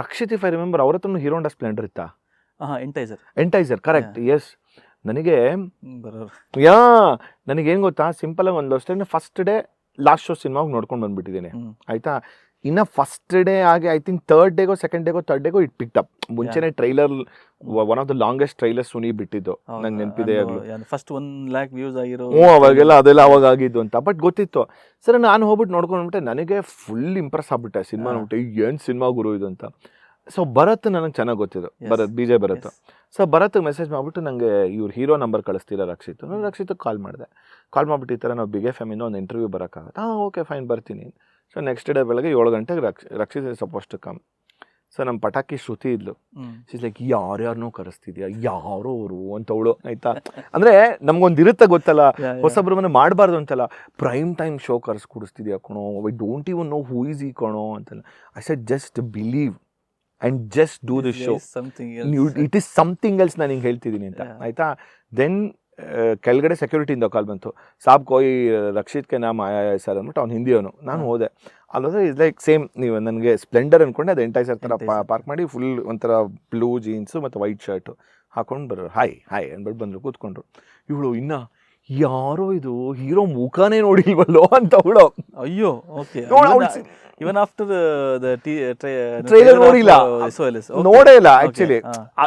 Rakshit if I remember ಅವ್ರ ಹತ್ರ hero ಹೋಂಡಾ Splendor ಇತ್ತಾ? ಎಂಟೈಸರ್ ಕರೆಕ್ಟ್, ಎಸ್. ನನಗೆ ನನಗೇನು ಗೊತ್ತಾ, ಸಿಂಪಲ್ ಆಗಿ ಒಂದು ವರ್ಷ ಫಸ್ಟ್ ಡೇ ಲಾಸ್ಟ್ ಶೋ ಸಿನಿಮಾಗೆ ನೋಡ್ಕೊಂಡು ಬಂದ್ಬಿಟ್ಟಿದ್ದೀನಿ ಆಯ್ತಾ. ಇನ್ನು ಫಸ್ಟ್ ಡೇ ಆಗಿ ಐ ಥಿಂಕ್ ಥರ್ಡ್ ಡೇಗೋ ಇಟ್ ಪಿಕ್ಡ್ ಅಪ್. ಮುಂಚೆನೆ trailer, one of the longest trailer Suni ಬಿಟ್ಟಿದ್ದು ನಂಗೆ ನೆನಪಿದೆ. ಫಸ್ಟ್ 1 lakh ವ್ಯೂಸ್ ಆಗಿರೋ ಅವಾಗೆಲ್ಲ ಅದೆಲ್ಲ ಅವಾಗ ಆಗಿದ್ದು ಅಂತ ಬಟ್ ಗೊತ್ತಿತ್ತು. ಸರ್ ನಾನು ಹೋಗ್ಬಿಟ್ಟು ನೋಡ್ಕೊಂಡ್ಬಿಟ್ಟೆ, ನನಗೆ ಫುಲ್ ಇಂಪ್ರೆಸ್ ಆಗ್ಬಿಟ್ಟೆ ಸಿನಿಮಾ ನೋಡ್ಬಿಟ್ಟೆ, ಏನು ಸಿನಿಮಾ ಗುರು ಇದು ಅಂತ. ಸೊ ಭರತ್ ನನಗೆ ಚೆನ್ನಾಗಿ ಗೊತ್ತಿದ್ದು, BJ Bharat. So Bharat message ಮಾಡಿಬಿಟ್ಟು ನನಗೆ ಇವ್ರ ಹೀರೋ ನಂಬರ್ ಕಳಿಸ್ತೀರಾ ರಕ್ಷಿತ್ ಕಾಲ್ ಮಾಡಿಬಿಟ್ಟು ಈ ಥರ ನಾವು ಬಿಗ್ FM ಒಂದು ಇಂಟರ್ವ್ಯೂ ಬರೋಕ್ಕಾಗತ್ತೆ? ಓಕೆ ಫೈನ್ ಬರ್ತೀನಿ. ಸೊ ನೆಕ್ಸ್ಟ್ ಡೇ ಬೆಳಗ್ಗೆ 7 ಗಂಟೆಗೆ Rakshit suppose to come. So ನಮ್ಮ ಪಟಾಕಿ ಶ್ರುತಿ ಇದ್ಲು, ಶೀಸ್ ಲೈಕ್ ಯಾರ್ಯಾರನ್ನೂ ಕರೆಸ್ತಿದ್ಯಾ, ಯಾರೋ ಅವರು ಅಂತವಳು ಆಯ್ತಾ. ಅಂದರೆ ನಮ್ಗೊಂದು ಇರುತ್ತೆ ಗೊತ್ತಲ್ಲ, ಹೊಸಬ್ರ ಮನೆ ಮಾಡಬಾರ್ದು ಅಂತಲ್ಲ, ಪ್ರೈಮ್ ಟೈಮ್ ಶೋ ಕರೆಸ್ಕೊಡಿಸ್ತಿದ್ಯಾ ಕಣೋ, I don't even know who is ಈ ಕಣೋ ಅಂತಲ್ಲ. I said just believe and just do this show, it is something else ನಾನು ಹಿಂಗೆ ಹೇಳ್ತಿದ್ದೀನಿ ಅಂತ ಆಯಿತಾ. ದೆನ್ ಕೆಳಗಡೆ ಸೆಕ್ಯೂರಿಟಿಯಿಂದ ಕಾಲ್ ಬಂತು, ಸಾಬ್ ಕೋಯಿ ರಕ್ಷಿತ್ಗೆ ನಾಮ್ ಆಯಾ ಸರ್ ಅಂದ್ಬಿಟ್ಟು ಅವ್ನು ಹಿಂದಿಯವನು. ನಾನು ಹೋದೆ, ಅಲ್ಲೋದ್ರೆ ಇಸ್ ಲೈಕ್ ಸೇಮ್, ನೀವು ನನಗೆ ಸ್ಪ್ಲೆಂಡರ್ ಅಂದ್ಕೊಂಡೆ, ಅದು ಎಂಟೈಸರ್ ಥರ ಪಾರ್ಕ್ ಮಾಡಿ ಫುಲ್ ಒಂಥರ ಬ್ಲೂ ಜೀನ್ಸು ಮತ್ತು ವೈಟ್ ಶರ್ಟು ಹಾಕೊಂಡು ಬರೋರು. ಹಾಯ್ ಅಂದ್ಬಿಟ್ಟು ಬಂದರು, ಕೂತ್ಕೊಂಡ್ರು. ಇವಳು ಇನ್ನು ಯಾರೋ ಇದು ಹೀರೋ ಮುಖನೇ ನೋಡಿಲ್ವಲ್ಲೋ ಅಂತ ಅವಳು. ಅಯ್ಯೋ, ಓಕೆ. ಇವನ್ ಆಫ್ಟರ್ ಟ್ರೈಲರ್ ನೋಡಿಲ್ಲ, ನೋಡೇ ಇಲ್ಲ ಆಕ್ಚುಲಿ.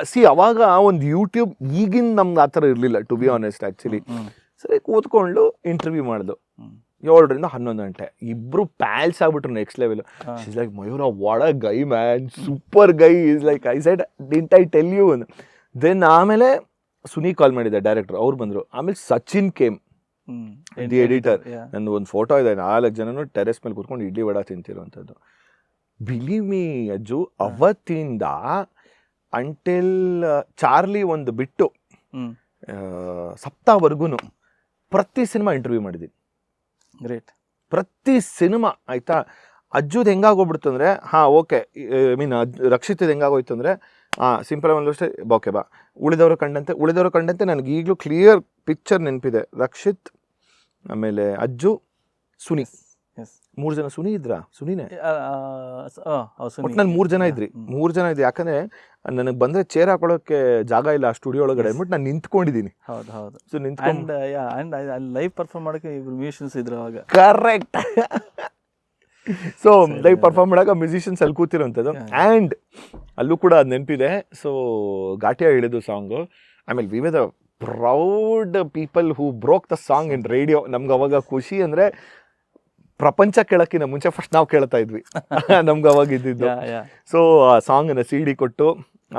ಸಿ ಅವಾಗ ಒಂದು ಯೂಟ್ಯೂಬ್ ಈಗಿನ ನಮ್ಗೆ ಆ ಥರ ಇರಲಿಲ್ಲ ಟು ಬಿ ಆನೆಸ್ಟ್ ಆಕ್ಚುಲಿ. ಸರಿ ಕೂತ್ಕೊಂಡು ಇಂಟರ್ವ್ಯೂ ಮಾಡ್ದು 7 ರಿಂದ 11 ಗಂಟೆ. ಇಬ್ರು ಪ್ಯಾಲ್ಸ್ ಆಗ್ಬಿಟ್ರು next level. Is like Mayura what a guy man, super guy. Is like I said didn't I tell you. Then ಆಮೇಲೆ ಸುನಿ ಕಾಲ್ ಮಾಡಿದ್ದೆ ಡೈರೆಕ್ಟರ್, ಅವ್ರು ಬಂದರು. ಆಮೇಲೆ ಸಚಿನ್ ಕೇಮ್, ದಿ ಎಡಿಟರ್. ನಂದು ಒಂದು ಫೋಟೋ ಇದೆ, 4 ಜನನು ಟೆರೆಸ್ ಮೇಲೆ ಕೂತ್ಕೊಂಡು ಇಡ್ಲಿ ವಡ ತಿಂತಿರೋವಂಥದ್ದು. ಬಿಲೀವ್ ಮೀ ಅಜ್ಜು, ಅವತ್ತಿಂದ ಅಂಟಿಲ್ ಚಾರ್ಲಿ ಒಂದು ಬಿಟ್ಟು ಸಪ್ತಾವರೆಗೂ ಪ್ರತಿ ಸಿನಿಮಾ ಇಂಟರ್ವ್ಯೂ ಮಾಡಿದ್ದೀನಿ. ಗ್ರೇಟ್. ಪ್ರತಿ ಸಿನಿಮಾ ಆಯಿತಾ. ಅಜ್ಜುದು ಹೆಂಗಾಗೋಗ್ಬಿಡ್ತು ಅಂದರೆ, ಓಕೆ, ಐ ಮೀನ್ ರಕ್ಷಿತದ ಹೆಂಗಾಗೋಯ್ತು ಅಂದರೆ, ಸಿಂಪಲ್ ಒಂದು ಅಷ್ಟೇ, ಓಕೆ ಬಾ. ಉಳಿದವರು ಕಂಡಂತೆ ನನಗೆ ಈಗಲೂ ಕ್ಲಿಯರ್ ಪಿಕ್ಚರ್ ನೆನಪಿದೆ. ರಕ್ಷಿತ್, ಆಮೇಲೆ ಅಜ್ಜು, ಸುನಿ, 3 ಜನ. ಸುನಿ ಇದ್ರಾ? ಸುನಿನೇ ಒಟ್ಟಿನಲ್ಲಿ 3 ಜನ ಇದ್ರಿ. 3 ಜನ ಇದ್ರಿ. ಯಾಕಂದರೆ ನನಗೆ ಬಂದರೆ ಚೇರ್ ಹಾಕೊಳ್ಳೋಕ್ಕೆ ಜಾಗ ಇಲ್ಲ ಆ ಸ್ಟುಡಿಯೋ ಒಳಗಡೆ ಅಂದ್ಬಿಟ್ಟು ನಾನು ನಿಂತ್ಕೊಂಡಿದ್ದೀನಿ. ಹೌದು. ಸೊ ನಿಂತ್ಕೊಂಡು ಲೈವ್ ಪರ್ಫಾರ್ಮ್ ಮಾಡೋಕ್ಕೆ ಇಬ್ರು ಮ್ಯೂಸಿಷಿಯನ್ಸ್ ಇದ್ರು ಅವಾಗ. ಕರೆಕ್ಟ್. ಸೊ ಲೈವ್ ಪರ್ಫಾರ್ಮ್ ಮಾಡಾಗ ಮ್ಯೂಸಿಷಿಯನ್ಸ್ ಅಲ್ಲಿ ಕೂತಿರೋಂಥದ್ದು. ಆ್ಯಂಡ್ ಅಲ್ಲೂ ಕೂಡ ಅದು ನೆನಪಿದೆ. ಸೊ ಘಾಟಿಯ ಹೇಳಿದ್ದು ಸಾಂಗು. ಆಮೇಲೆ we were the proud people who broke the song in radio. ನಮ್ಗೆ ಅವಾಗ ಖುಷಿ ಅಂದರೆ ಪ್ರಪಂಚ ಕೇಳೋಕ್ಕಿಂತ ಮುಂಚೆ ಫಸ್ಟ್ ನಾವು ಕೇಳ್ತಾ ಇದ್ವಿ. ನಮ್ಗೆ ಅವಾಗ ಇದ್ದಿದ್ದು. ಸೊ ಆ ಸಾಂಗನ್ನು CD ಕೊಟ್ಟು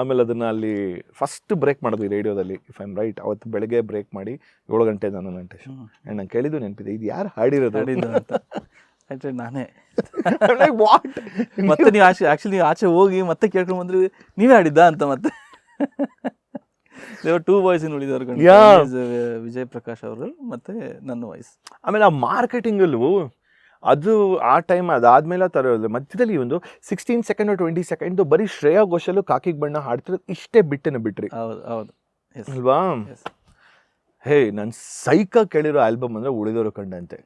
ಆಮೇಲೆ ಅದನ್ನು ಅಲ್ಲಿ ಫಸ್ಟ್ ಬ್ರೇಕ್ ಮಾಡಿದ್ವಿ ರೇಡಿಯೋದಲ್ಲಿ, ಇಫ್ ಐ ಆಮ್ ರೈಟ್. ಅವತ್ತು ಬೆಳಗ್ಗೆ ಬ್ರೇಕ್ ಮಾಡಿ 7 ಗಂಟೆ 11 ಗಂಟೆ ಶೋ. ಆ್ಯಂಡ್ ನಂಗೆ ಕೇಳಿದ್ದು ನೆನಪಿದೆ, ಇದು ಯಾರು ಹಾಡಿರೋದು ಅಂತ. ನಾನೇ ಮತ್ತೆ ನೀವು ಆಕ್ಚುಲಿ ಆಚೆ ಹೋಗಿ ಮತ್ತೆ ಕೇಳ್ಕೊಂಡು ಬಂದ್ರೆ ನೀವೇ ಆಡಿದ್ದ ಅಂತ. ಮತ್ತೆ 2 ವಾಯ್ಸ್ ಉಳಿದವ್ರು, ವಿಜಯ್ ಪ್ರಕಾಶ್ ಅವರು ಮತ್ತೆ ನನ್ನ ವಾಯ್ಸ್. ಆಮೇಲೆ ಆ ಮಾರ್ಕೆಟಿಂಗಲ್ಲೂ ಅದು ಆ ಟೈಮ್ ಅದಾದ್ಮೇಲೆ ತರೋದು ಮಧ್ಯದಲ್ಲಿ ಒಂದು 16 ಸೆಕೆಂಡ್ 20 ಸೆಕೆಂಡ್ ಬರೀ ಶ್ರೇಯಾ ಘೋಷಲ್ ಕಾಕಿಗೆ ಬಣ್ಣ ಹಾಡ್ತಿರೋದು ಇಷ್ಟೇ ಬಿಟ್ರಿ. ಹೌದು ಅಲ್ವಾ? ಹೇ, ನಾನು ಸೈಕ ಕೇಳಿರೋ ಆಲ್ಬಮ್ ಅಂದರೆ ಉಳಿದವರು ಕಂಡಂತೆ.